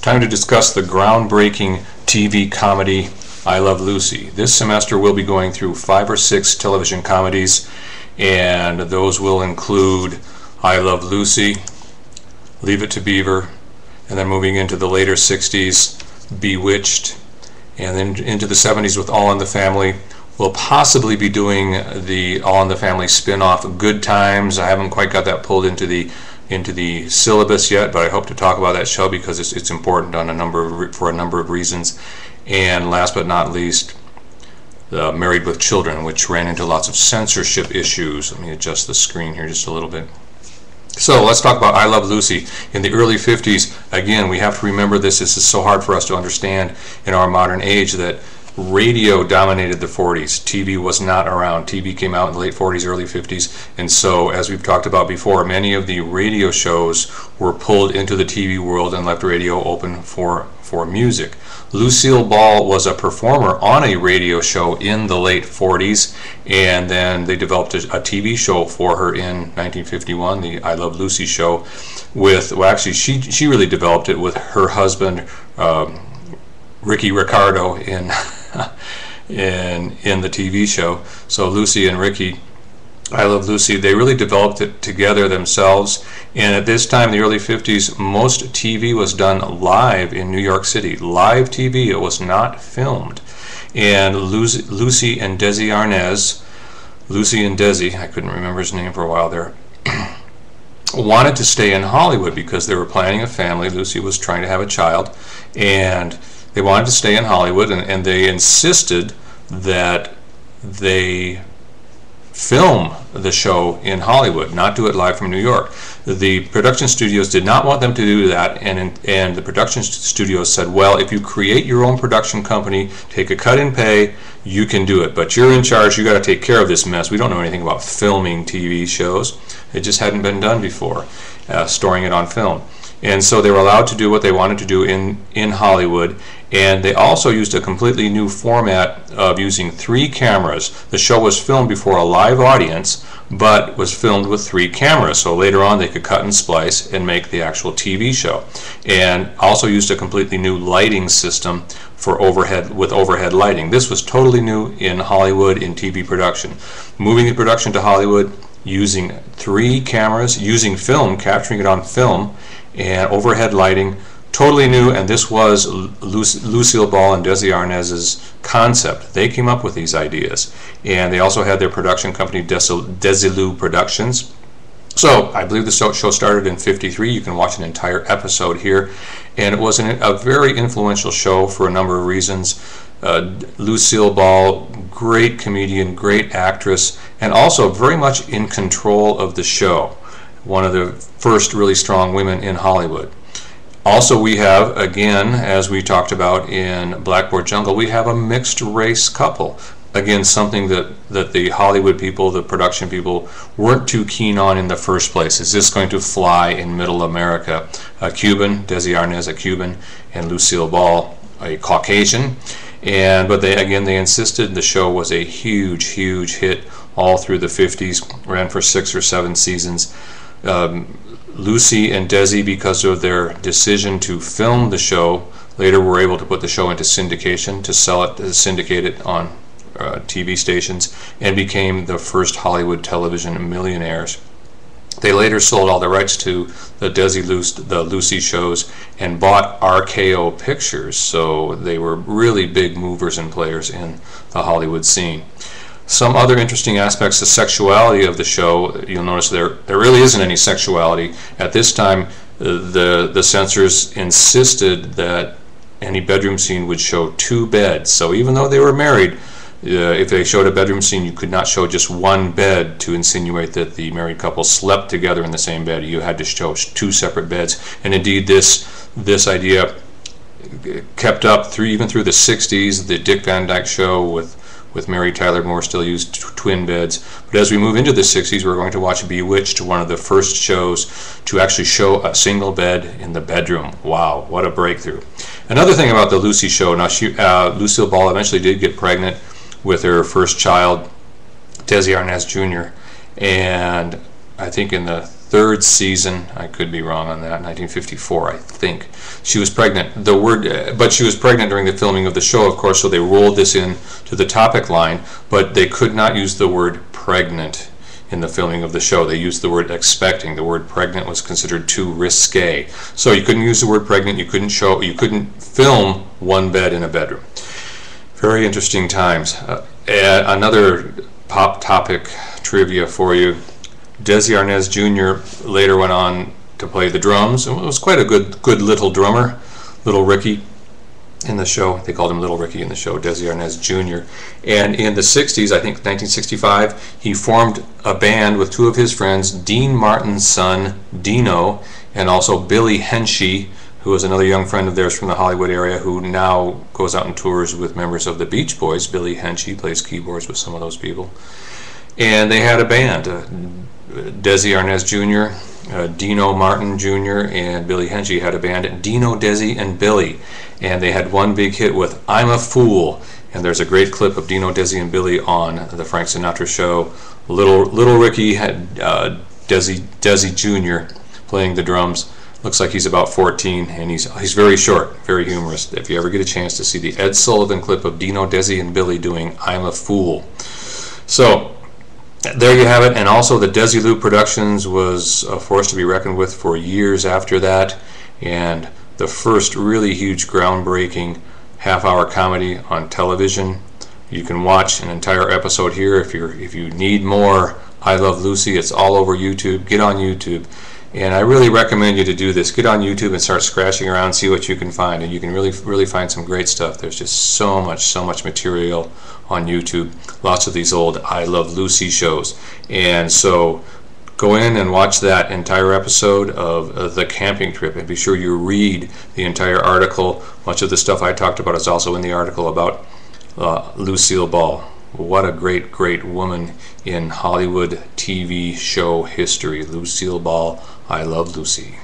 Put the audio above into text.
Time to discuss the groundbreaking TV comedy I Love Lucy. This semester we'll be going through 5 or 6 television comedies, and those will include I Love Lucy, Leave It to Beaver, and then moving into the later 60s, Bewitched, and then into the 70s with All in the Family. We'll possibly be doing the All in the Family spin-off Good Times. I haven't quite got that pulled into the syllabus yet, but I hope to talk about that show because it's important for a number of reasons. And last but not least, Married with Children, which ran into lots of censorship issues. Let me adjust the screen here just a little bit. So let's talk about I Love Lucy. In the early 50s, again, we have to remember this. This is so hard for us to understand in our modern age, that radio dominated the 40s. TV was not around. TV came out in the late 40s, early 50s, and so, as we've talked about before, many of the radio shows were pulled into the TV world and left radio open for music. Lucille Ball was a performer on a radio show in the late 40s, and then they developed a TV show for her in 1951, the I Love Lucy show, with, well, actually she really developed it with her husband, Ricky Ricardo, in the TV show. So Lucy and Ricky, I Love Lucy, they really developed it together themselves. And at this time, the early 50s, most TV was done live in New York City. Live TV, it was not filmed. And Lucy and Desi Arnaz, Lucy and Desi, I couldn't remember his name for a while there, wanted to stay in Hollywood because they were planning a family. Lucy was trying to have a child, and they wanted to stay in Hollywood, and they insisted that they film the show in Hollywood, not do it live from New York. The production studios did not want them to do that, and the production studios said, well, if you create your own production company, take a cut in pay, you can do it, but you're in charge, you got to take care of this mess. We don't know anything about filming TV shows. It just hadn't been done before, storing it on film. And so they were allowed to do what they wanted to do in Hollywood, and they also used a completely new format of using 3 cameras. The show was filmed before a live audience, but was filmed with 3 cameras, so later on they could cut and splice and make the actual TV show. And also used a completely new lighting system for overhead lighting. This was totally new in Hollywood in TV production. Moving the production to Hollywood, using 3 cameras, using film, capturing it on film, and overhead lighting, totally new. And this was Lucille Ball and Desi Arnaz's concept. They came up with these ideas, and they also had their production company, Desilu Productions. So I believe the show started in '53. You can watch an entire episode here, and it was a very influential show for a number of reasons. Lucille Ball, great comedian, great actress, and also very much in control of the show. One of the first really strong women in Hollywood. Also, we have, again, as we talked about in Blackboard Jungle, we have a mixed race couple. Again, something that the Hollywood people, the production people, weren't too keen on in the first place. Is this going to fly in middle America? A Cuban, Desi Arnaz, a Cuban, and Lucille Ball, a Caucasian. But they insisted. The show was a huge hit all through the 50s, ran for 6 or 7 seasons. Lucy and Desi, because of their decision to film the show, later were able to put the show into syndication, to sell it, to syndicate it on TV stations, and became the first Hollywood television millionaires. They later sold all the rights to the Lucy shows and bought RKO Pictures, so they were really big movers and players in the Hollywood scene. Some other interesting aspects, the sexuality of the show. You'll notice there really isn't any sexuality. At this time, the censors insisted that any bedroom scene would show 2 beds. So even though they were married, if they showed a bedroom scene, you could not show just 1 bed to insinuate that the married couple slept together in the same bed. You had to show 2 separate beds. And indeed, this idea kept up even through the 60s. The Dick Van Dyke Show with Mary Tyler Moore still used twin beds. But as we move into the 60s, we're going to watch Bewitched, one of the first shows to actually show a single bed in the bedroom. Wow, what a breakthrough. Another thing about the Lucy show, now Lucille Ball eventually did get pregnant with her first child, Desi Arnaz Jr., and I think in the 3rd season. I could be wrong on that. 1954, I think. She was pregnant. But she was pregnant during the filming of the show, of course, so they rolled this in to the topic line, but they could not use the word pregnant in the filming of the show. They used the word expecting. The word pregnant was considered too risque. So you couldn't use the word pregnant. You couldn't film one bed in a bedroom. Very interesting times. Another pop topic trivia for you. Desi Arnaz Jr. later went on to play the drums and was quite a good little drummer, Little Ricky in the show. They called him Little Ricky in the show, Desi Arnaz Jr. And in the 60s, I think 1965, he formed a band with 2 of his friends, Dean Martin's son, Dino, and also Billy Henshey, who was another young friend of theirs from the Hollywood area who now goes out and tours with members of the Beach Boys. Billy Henshey plays keyboards with some of those people. And they had a band, Desi Arnaz Jr., Dino Martin Jr., and Billy Henshey had a band, Dino, Desi, and Billy. And they had one big hit with I'm a Fool. And there's a great clip of Dino, Desi, and Billy on the Frank Sinatra show. Little Ricky had Desi Jr. playing the drums. Looks like he's about 14, and he's very short, very humorous. If you ever get a chance to see the Ed Sullivan clip of Dino, Desi, and Billy doing I'm a Fool. So there you have it. And also the Desilu Productions was a force to be reckoned with for years after that, and the first really huge groundbreaking half-hour comedy on television. You can watch an entire episode here if you need more I Love Lucy. It's all over YouTube. Get on YouTube. And I really recommend you to do this. Get on YouTube and start scratching around, see what you can find, and you can really find some great stuff. There's just so much material on YouTube. Lots of these old I Love Lucy shows. And so go in and watch that entire episode of The Camping Trip, and be sure you read the entire article. Much of the stuff I talked about is also in the article about Lucille Ball. What a great woman in Hollywood TV show history. Lucille Ball, I Love Lucy.